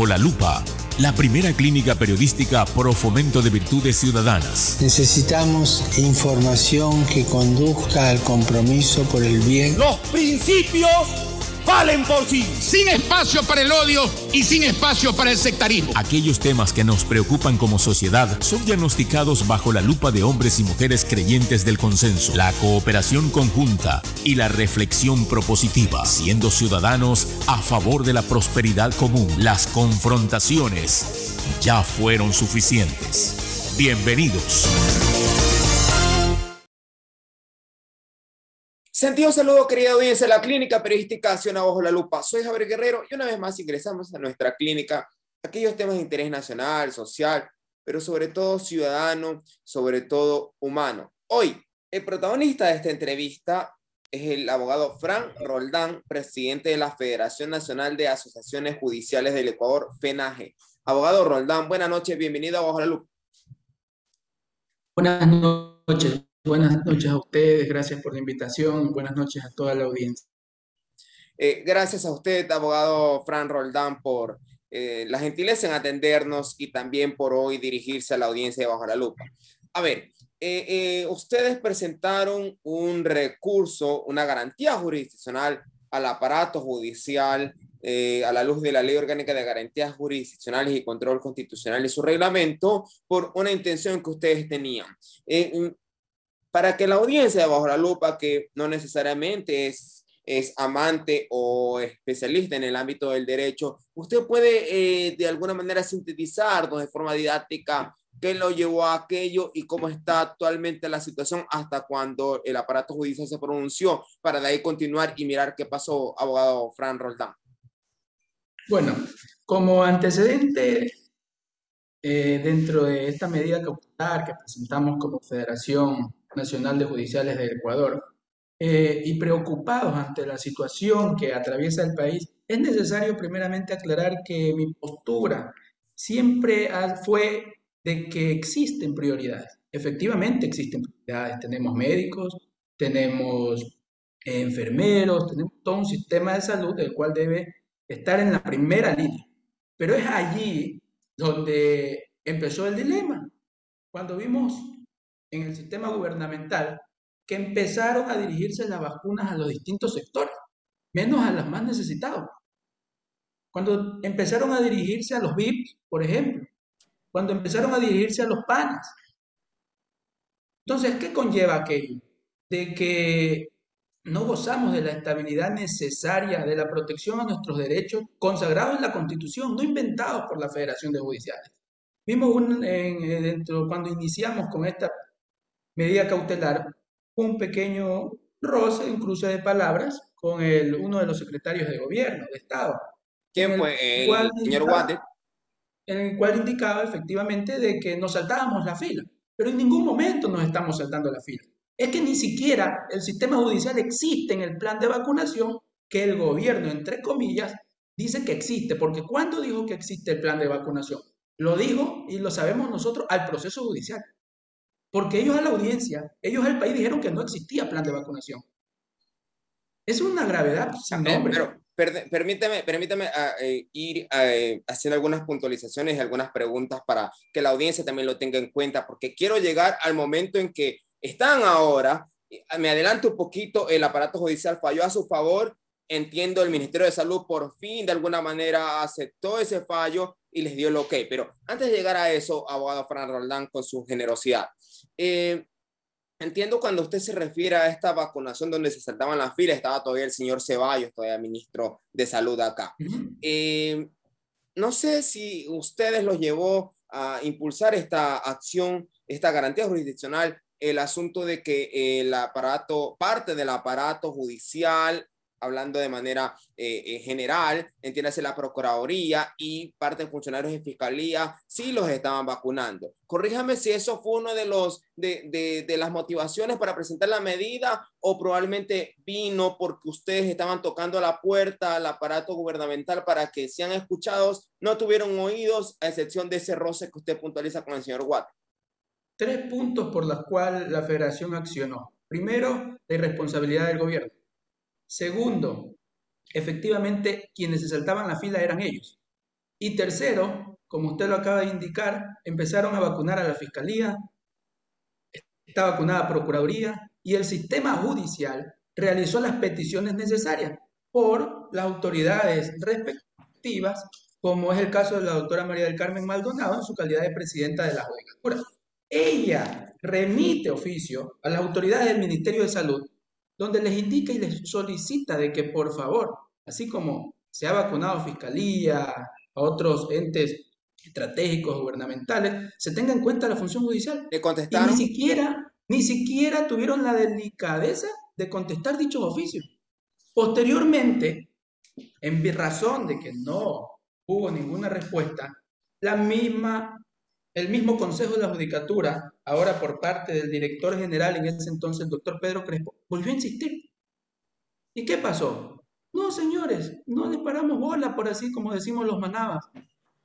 Bajo la Lupa, la primera clínica periodística pro fomento de virtudes ciudadanas. Necesitamos información que conduzca al compromiso por el bien. Los principios valen por sí. Sin espacio para el odio y sin espacio para el sectarismo. Aquellos temas que nos preocupan como sociedad son diagnosticados bajo la lupa de hombres y mujeres creyentes del consenso, la cooperación conjunta y la reflexión propositiva, siendo ciudadanos a favor de la prosperidad común. Las confrontaciones ya fueron suficientes. Bienvenidos. Sentido saludo, querida audiencia de la clínica periodística Acción Bajo la Lupa. Soy Javier Guerrero y una vez más ingresamos a nuestra clínica aquellos temas de interés nacional, social, pero sobre todo ciudadano, sobre todo humano. Hoy, el protagonista de esta entrevista es el abogado Fran Roldán, presidente de la Federación Nacional de Asociaciones Judiciales del Ecuador, FENAJE. Abogado Roldán, buenas noches, bienvenido a Bajo la Lupa. Buenas noches. Buenas noches a ustedes, gracias por la invitación, buenas noches a toda la audiencia. Gracias a usted, abogado Fran Roldán, por la gentileza en atendernos y también por hoy dirigirse a la audiencia de Bajo la Lupa. A ver, ustedes presentaron un recurso, una garantía jurisdiccional al aparato judicial a la luz de la Ley Orgánica de Garantías Jurisdiccionales y Control Constitucional y su reglamento por una intención que ustedes tenían. Para que la audiencia de Bajo la Lupa, que no necesariamente es amante o especialista en el ámbito del derecho, usted puede de alguna manera sintetizarnos de forma didáctica qué lo llevó a aquello y cómo está actualmente la situación hasta cuando el aparato judicial se pronunció, para de ahí continuar y mirar qué pasó, abogado Fran Roldán. Bueno, como antecedente, dentro de esta medida cautelar que presentamos como Federación Nacional de Judiciales del Ecuador, y preocupados ante la situación que atraviesa el país, es necesario primeramente aclarar que mi postura siempre fue de que existen prioridades. Efectivamente existen prioridades. Tenemos médicos, tenemos enfermeros, tenemos todo un sistema de salud del cual debe estar en la primera línea. Pero es allí donde empezó el dilema, cuando vimos en el sistema gubernamental que empezaron a dirigirse las vacunas a los distintos sectores, menos a los más necesitados. Cuando empezaron a dirigirse a los VIPs, por ejemplo, cuando empezaron a dirigirse a los PANAS. Entonces, ¿qué conlleva aquello? De que no gozamos de la estabilidad necesaria, de la protección a nuestros derechos consagrados en la Constitución, no inventados por la Federación de Judiciales. Vimos cuando iniciamos con esta medida cautelar, un pequeño roce, un cruce de palabras con uno de los secretarios de gobierno, de Estado. ¿Quién fue? El señor Guate. En el cual indicaba efectivamente de que nos saltábamos la fila, pero en ningún momento nos estamos saltando la fila. Es que ni siquiera el sistema judicial existe en el plan de vacunación que el gobierno, entre comillas, dice que existe, porque ¿cuándo dijo que existe el plan de vacunación? Lo dijo, y lo sabemos nosotros, al proceso judicial. Porque ellos a la audiencia, ellos al país dijeron que no existía plan de vacunación. Es una gravedad sin nombre. Pero permítame ir haciendo algunas puntualizaciones y algunas preguntas para que la audiencia también lo tenga en cuenta, porque quiero llegar al momento en que están ahora. Me adelanto un poquito, el aparato judicial falló a su favor. Entiendo, el Ministerio de Salud por fin de alguna manera aceptó ese fallo y les dio el ok. Pero antes de llegar a eso, abogado Fran Roldán, con su generosidad, entiendo cuando usted se refiere a esta vacunación donde se saltaban las filas, estaba todavía el señor Ceballos, todavía ministro de Salud acá. No sé si ustedes los llevó a impulsar esta acción, esta garantía jurisdiccional, el asunto de que el aparato, parte del aparato judicial, hablando de manera general, entiéndase la Procuraduría y parte de funcionarios de Fiscalía, sí los estaban vacunando. Corríjame si eso fue uno de las motivaciones para presentar la medida, o probablemente vino porque ustedes estaban tocando la puerta al aparato gubernamental para que sean escuchados, no tuvieron oídos, a excepción de ese roce que usted puntualiza con el señor Watt. 3 puntos por los cuales la Federación accionó. Primero, la irresponsabilidad del gobierno. Segundo, efectivamente, quienes se saltaban la fila eran ellos. Y tercero, como usted lo acaba de indicar, empezaron a vacunar a la Fiscalía, está vacunada Procuraduría y el sistema judicial realizó las peticiones necesarias por las autoridades respectivas, como es el caso de la doctora María del Carmen Maldonado en su calidad de presidenta de la Judicatura. Ella remite oficio a las autoridades del Ministerio de Salud, donde les indica y les solicita de que por favor, así como se ha vacunado a Fiscalía, a otros entes estratégicos gubernamentales, se tenga en cuenta la función judicial. ¿Le Y contestaron? ni siquiera tuvieron la delicadeza de contestar dichos oficios. Posteriormente, en razón de que no hubo ninguna respuesta, el mismo Consejo de la Judicatura, ahora por parte del director general en ese entonces, el doctor Pedro Crespo, volvió a insistir. ¿Y qué pasó? No, señores, no les paramos bola, por así como decimos los manabas.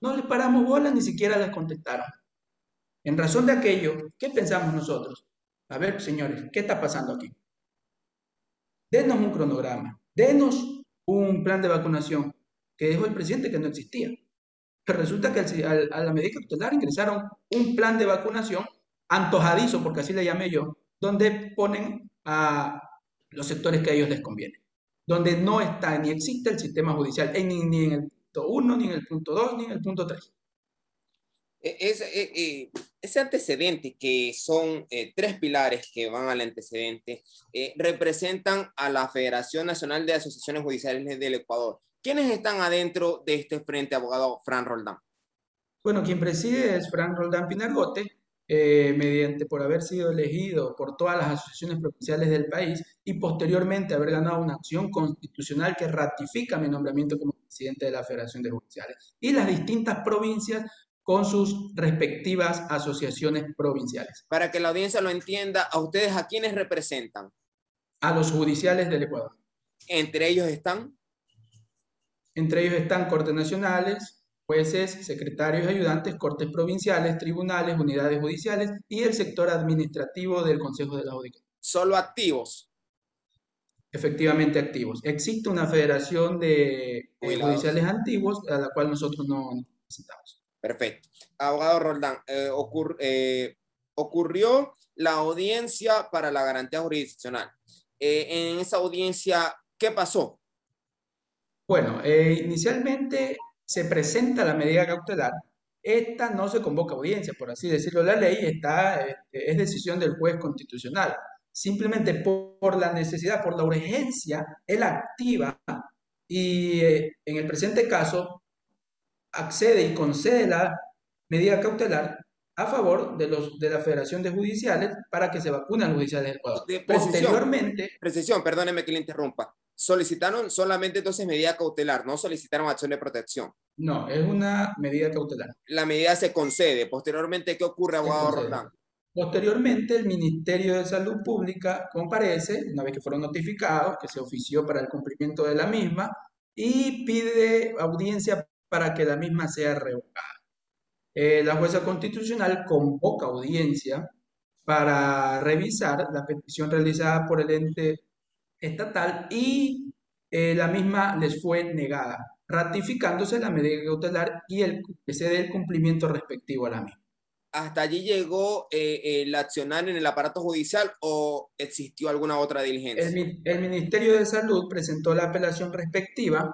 No les paramos bola, ni siquiera les contestaron. En razón de aquello, ¿qué pensamos nosotros? A ver, señores, ¿qué está pasando aquí? Denos un cronograma, denos un plan de vacunación que dejó el presidente que no existía. Pero resulta que a la medida cautelar ingresaron un plan de vacunación antojadizo, porque así le llamé yo, donde ponen a los sectores que a ellos les conviene, donde no está ni existe el sistema judicial ni en el punto 1, ni en el punto 2, ni en el punto 3. Ese antecedente, que son tres pilares que van al antecedente, representan a la Federación Nacional de Asociaciones Judiciales del Ecuador. ¿Quiénes están adentro de este frente, abogado Fran Roldán? Bueno, quien preside es Fran Roldán Pinargote, por haber sido elegido por todas las asociaciones provinciales del país y posteriormente haber ganado una acción constitucional que ratifica mi nombramiento como presidente de la Federación de Judiciales, y las distintas provincias con sus respectivas asociaciones provinciales. Para que la audiencia lo entienda, ¿a ustedes a quiénes representan? A los judiciales del Ecuador. ¿Entre ellos están? Entre ellos están cortes nacionales, jueces, secretarios y ayudantes, cortes provinciales, tribunales, unidades judiciales y el sector administrativo del Consejo de la Judicatura. ¿Solo activos? Efectivamente activos. Existe una federación de judiciales antiguos a la cual nosotros no necesitamos. Perfecto. Abogado Roldán, ocurrió la audiencia para la garantía jurisdiccional. En esa audiencia, ¿qué pasó? Bueno, inicialmente se presenta la medida cautelar. Esta no se convoca audiencia, por así decirlo, la ley es decisión del juez constitucional. Simplemente por la necesidad, por la urgencia, él activa y en el presente caso accede y concede la medida cautelar a favor de la Federación de Judiciales para que se vacunen los judiciales del Ecuador. Precisión, perdóneme que le interrumpa. Solicitaron solamente entonces medida cautelar, no solicitaron acción de protección. No, es una medida cautelar. La medida se concede. Posteriormente, ¿qué ocurre, abogado Roldán? Posteriormente, el Ministerio de Salud Pública comparece, una vez que fueron notificados, que se ofició para el cumplimiento de la misma, y pide audiencia para que la misma sea revocada. La jueza constitucional convoca audiencia para revisar la petición realizada por el ente estatal y la misma les fue negada, ratificándose la medida cautelar y que se dé el cumplimiento respectivo a la misma. ¿Hasta allí llegó el accionar en el aparato judicial o existió alguna otra diligencia? El Ministerio de Salud presentó la apelación respectiva.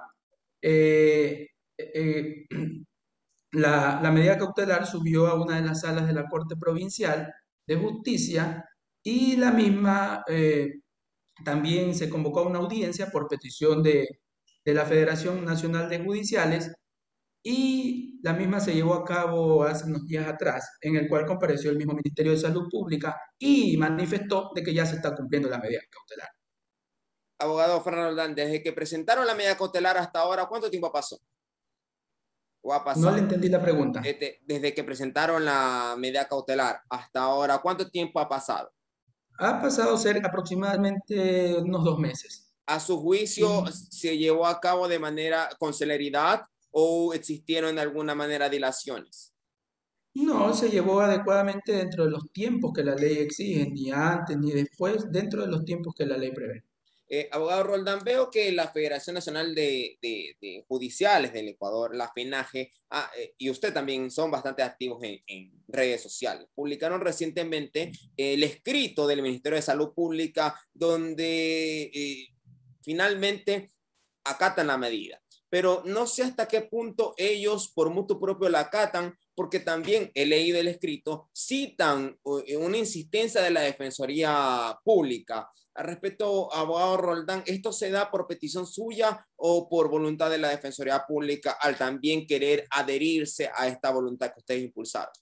La medida cautelar subió a una de las salas de la Corte Provincial de Justicia y la misma también se convocó a una audiencia por petición de la Federación Nacional de Judiciales y la misma se llevó a cabo hace unos días atrás, en el cual compareció el mismo Ministerio de Salud Pública y manifestó de que ya se está cumpliendo la medida cautelar. Abogado Fernando Roldán, desde que presentaron la medida cautelar hasta ahora, ¿cuánto tiempo pasó? ¿O ha pasado? No le entendí la pregunta. Desde que presentaron la medida cautelar hasta ahora, ¿cuánto tiempo ha pasado? Ha pasado cerca aproximadamente unos 2 meses. ¿A su juicio se llevó a cabo de manera con celeridad o existieron de alguna manera dilaciones? No, se llevó adecuadamente dentro de los tiempos que la ley exige, ni antes ni después, dentro de los tiempos que la ley prevé. Abogado Roldán, veo que la Federación Nacional de Judiciales del Ecuador, la FENAJE, y usted también son bastante activos en redes sociales. Publicaron recientemente el escrito del Ministerio de Salud Pública donde finalmente acatan la medida. Pero no sé hasta qué punto ellos por mutuo propio la acatan, porque también he leído el escrito, citan una insistencia de la Defensoría Pública. Al respecto, abogado Roldán, ¿esto se da por petición suya o por voluntad de la Defensoría Pública al también querer adherirse a esta voluntad que ustedes impulsaron?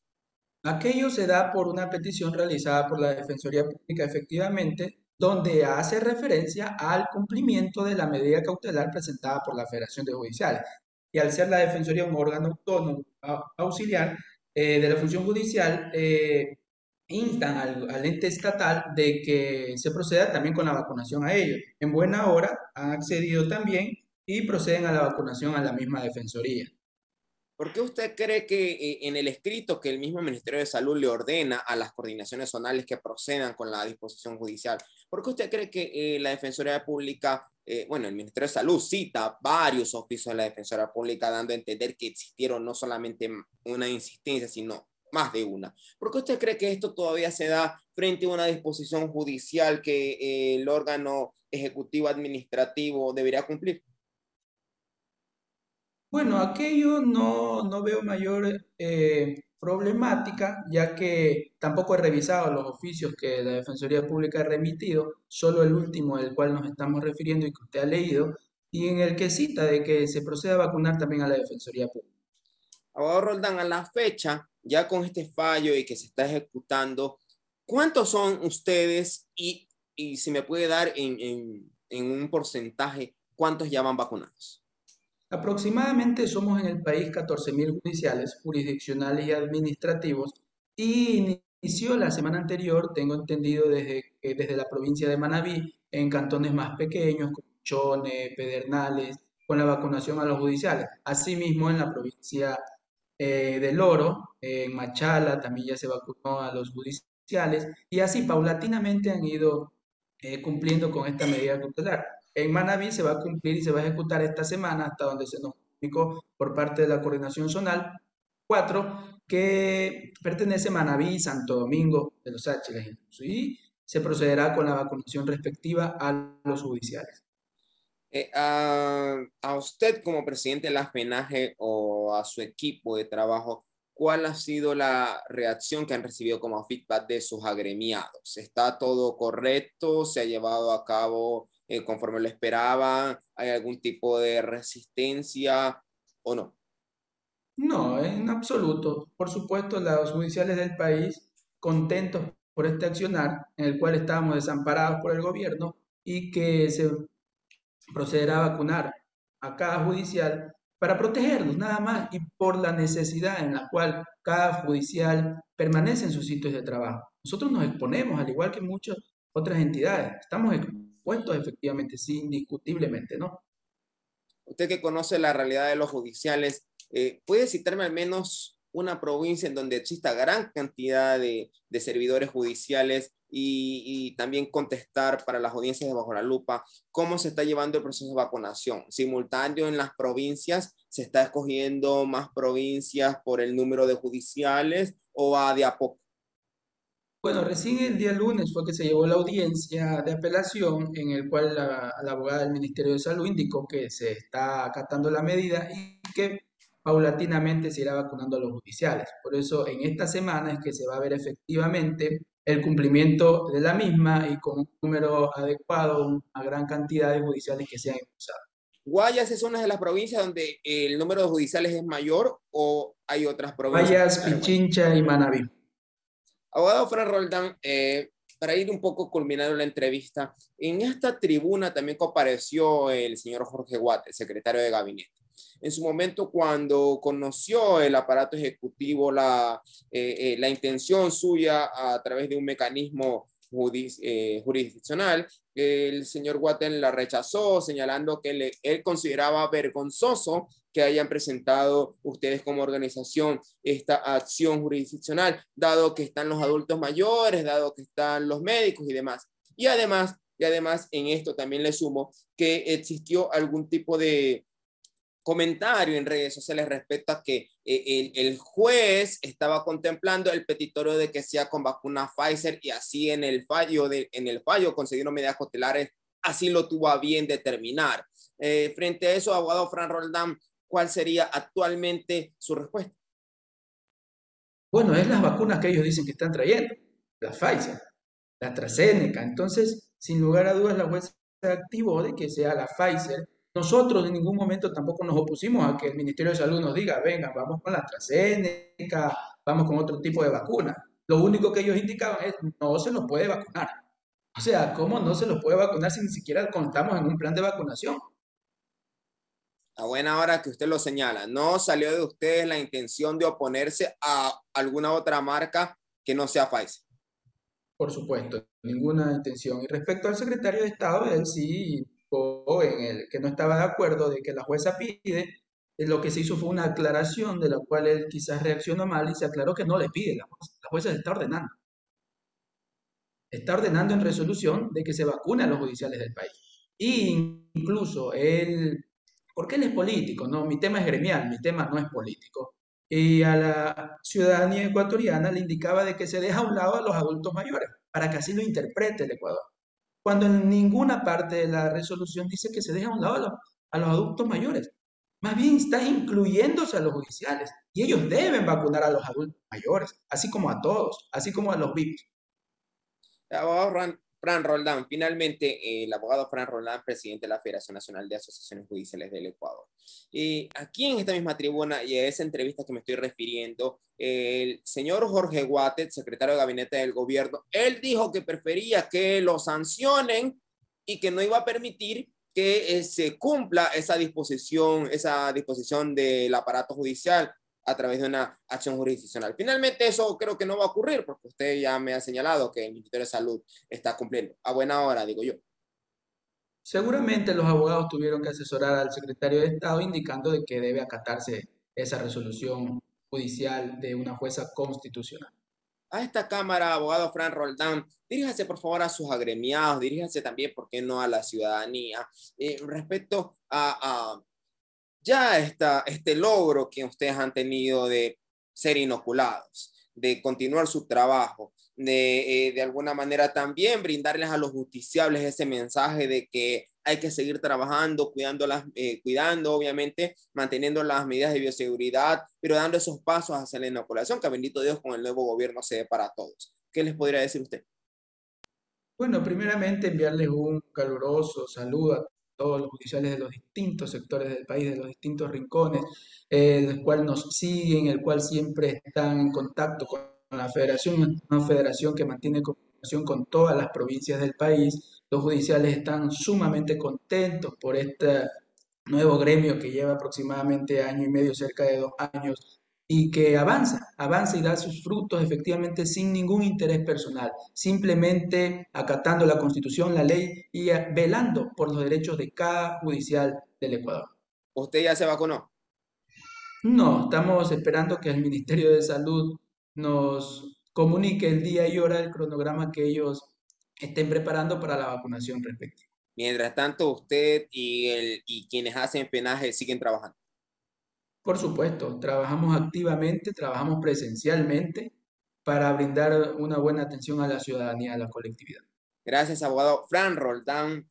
Aquello se da por una petición realizada por la Defensoría Pública, efectivamente, donde hace referencia al cumplimiento de la medida cautelar presentada por la Federación de Judiciales. Y al ser la Defensoría un órgano autónomo auxiliar de la función judicial, instan al ente estatal de que se proceda también con la vacunación a ellos. En buena hora han accedido también y proceden a la vacunación a la misma Defensoría. ¿Por qué usted cree que en el escrito que el mismo Ministerio de Salud le ordena a las coordinaciones zonales que procedan con la disposición judicial, por qué usted cree que la Defensoría Pública, bueno, el Ministerio de Salud cita varios oficios de la Defensoría Pública dando a entender que existieron no solamente una insistencia, sino más de una? ¿Por qué usted cree que esto todavía se da frente a una disposición judicial que el órgano ejecutivo administrativo debería cumplir? Bueno, aquello no veo mayor problemática, ya que tampoco he revisado los oficios que la Defensoría Pública ha remitido, solo el último del cual nos estamos refiriendo y que usted ha leído, y en el que cita de que se proceda a vacunar también a la Defensoría Pública. Abogado Roldán, a la fecha, ya con este fallo y que se está ejecutando, ¿cuántos son ustedes? Y si me puede dar en un porcentaje, ¿cuántos ya van vacunados? Aproximadamente somos en el país 14.000 judiciales, jurisdiccionales y administrativos, y inició la semana anterior, tengo entendido, desde la provincia de Manabí, en cantones más pequeños, como Chone, Pedernales, con la vacunación a los judiciales. Asimismo, en la provincia del Oro, en Machala, también ya se vacunó a los judiciales, y así paulatinamente han ido cumpliendo con esta medida cautelar. En Manabí se va a cumplir y se va a ejecutar esta semana, hasta donde se nos comunicó por parte de la Coordinación Zonal 4, que pertenece a Manabí y Santo Domingo de los Áchilas, y se procederá con la vacunación respectiva a los judiciales. A usted como presidente de la FENAJE o a su equipo de trabajo, ¿cuál ha sido la reacción que han recibido como feedback de sus agremiados? ¿Está todo correcto? ¿Se ha llevado a cabo conforme lo esperaban? ¿Hay algún tipo de resistencia o no? No, en absoluto. Por supuesto, los judiciales del país contentos por este accionar en el cual estábamos desamparados por el gobierno y que se procederá a vacunar a cada judicial para protegerlos nada más y por la necesidad en la cual cada judicial permanece en sus sitios de trabajo. Nosotros nos exponemos, al igual que muchas otras entidades, estamos expuestos efectivamente, sí, indiscutiblemente, ¿no? Usted que conoce la realidad de los judiciales, ¿puede citarme al menos una provincia en donde exista gran cantidad de servidores judiciales y también contestar para las audiencias de Bajo la Lupa cómo se está llevando el proceso de vacunación? ¿Simultáneo en las provincias? ¿Se está escogiendo más provincias por el número de judiciales o va de a poco? Bueno, recién el día lunes fue que se llevó la audiencia de apelación en el cual la abogada del Ministerio de Salud indicó que se está acatando la medida y que paulatinamente se irá vacunando a los judiciales. Por eso en esta semana es que se va a ver efectivamente el cumplimiento de la misma y con un número adecuado, una gran cantidad de judiciales que se han impulsado. ¿Guayas es una de las provincias donde el número de judiciales es mayor o hay otras provincias? Guayas, Pichincha y Manabí. Abogado Fran Roldán, para ir un poco culminando la entrevista, en esta tribuna también compareció el señor Jorge Guate, el secretario de gabinete. En su momento, cuando conoció el aparato ejecutivo la intención suya a través de un mecanismo jurisdiccional, el señor Guaten la rechazó, señalando que él consideraba vergonzoso que hayan presentado ustedes como organización esta acción jurisdiccional, dado que están los adultos mayores, dado que están los médicos y demás. Y además, Y además en esto también le sumo que existió algún tipo de comentario en redes sociales respecto a que el juez estaba contemplando el petitorio de que sea con vacuna Pfizer y así en el fallo concedieron medidas cautelares, así lo tuvo a bien determinar. Frente a eso, abogado Fran Roldán, ¿cuál sería actualmente su respuesta? Bueno, es las vacunas que ellos dicen que están trayendo, la Pfizer, la AstraZeneca. Entonces, sin lugar a dudas, la jueza activó de que sea la Pfizer. Nosotros en ningún momento tampoco nos opusimos a que el Ministerio de Salud nos diga, venga, vamos con la AstraZeneca, vamos con otro tipo de vacuna. Lo único que ellos indicaban es, no se los puede vacunar. O sea, ¿cómo no se los puede vacunar si ni siquiera contamos en un plan de vacunación? A buena hora que usted lo señala, ¿no salió de ustedes la intención de oponerse a alguna otra marca que no sea Pfizer? Por supuesto, ninguna intención. Y respecto al secretario de Estado, él sí indicó en el que no estaba de acuerdo de que la jueza pide, lo que se hizo fue una aclaración de la cual él quizás reaccionó mal y se aclaró que no le pide la jueza le está ordenando en resolución de que se vacune a los judiciales del país. Y incluso él, porque él es político, ¿no? Mi tema es gremial, mi tema no es político. Y a la ciudadanía ecuatoriana le indicaba de que se deja a un lado a los adultos mayores, para que así lo interprete el Ecuador. Cuando en ninguna parte de la resolución dice que se deja a un lado a los adultos mayores. Más bien está incluyéndose a los judiciales. Y ellos deben vacunar a los adultos mayores, así como a todos, así como a los VIPs. Abogado Fran Roldán, finalmente el abogado Fran Roldán, presidente de la Federación Nacional de Asociaciones Judiciales del Ecuador. Aquí en esta misma tribuna y a esa entrevista que me estoy refiriendo, el señor Jorge Guatet, secretario de Gabinete del Gobierno, él dijo que prefería que lo sancionen y que no iba a permitir que se cumpla esa disposición del aparato judicial a través de una acción jurisdiccional. Finalmente eso creo que no va a ocurrir porque usted ya me ha señalado que el Ministerio de Salud está cumpliendo. A buena hora, digo yo. Seguramente los abogados tuvieron que asesorar al secretario de Estado indicando de que debe acatarse esa resolución judicial de una jueza constitucional. A esta Cámara, abogado Fran Roldán, diríjase por favor a sus agremiados, diríjase también, ¿por qué no?, a la ciudadanía, respecto a ya este logro que ustedes han tenido de ser inoculados, de continuar su trabajo, de alguna manera también brindarles a los justiciables ese mensaje de que hay que seguir trabajando, cuidando, obviamente, manteniendo las medidas de bioseguridad, pero dando esos pasos hacia la inoculación, que bendito Dios con el nuevo gobierno se dé para todos. ¿Qué les podría decir usted? Bueno, primeramente enviarles un caluroso saludo a todos los judiciales de los distintos sectores del país, de los distintos rincones, el cual nos siguen, el cual siempre están en contacto con la federación, una federación que mantiene comunicación con todas las provincias del país. Los judiciales están sumamente contentos por este nuevo gremio que lleva aproximadamente año y medio, cerca de 2 años, y que avanza y da sus frutos efectivamente sin ningún interés personal, simplemente acatando la Constitución, la ley y velando por los derechos de cada judicial del Ecuador. ¿Usted ya se vacunó? No, estamos esperando que el Ministerio de Salud nos comunique el día y hora del cronograma que ellos estén preparando para la vacunación respectiva. Mientras tanto, usted y quienes hacen penaje siguen trabajando. Por supuesto, trabajamos activamente, trabajamos presencialmente para brindar una buena atención a la ciudadanía, a la colectividad. Gracias, abogado Fran Roldán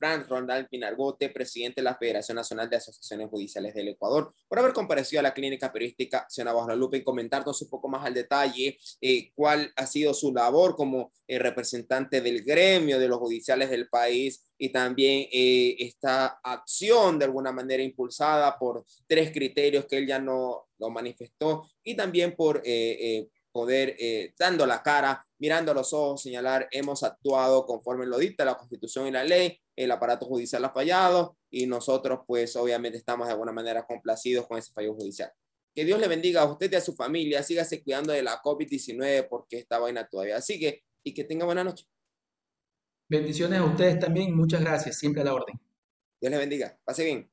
Pinargote, presidente de la Federación Nacional de Asociaciones Judiciales del Ecuador, por haber comparecido a la clínica periodística Ciudad Bajo la Lupa y comentarnos un poco más al detalle cuál ha sido su labor como representante del gremio de los judiciales del país y también esta acción de alguna manera impulsada por 3 criterios que él ya no lo manifestó y también por poder, dando la cara, mirando a los ojos, señalar, hemos actuado conforme lo dicta la Constitución y la ley, el aparato judicial ha fallado y nosotros pues obviamente estamos de alguna manera complacidos con ese fallo judicial. Que Dios le bendiga a usted y a su familia, sígase cuidando de la COVID-19 porque esta vaina todavía sigue y que tenga buena noche. Bendiciones a ustedes también, muchas gracias, siempre a la orden. Dios le bendiga, pase bien.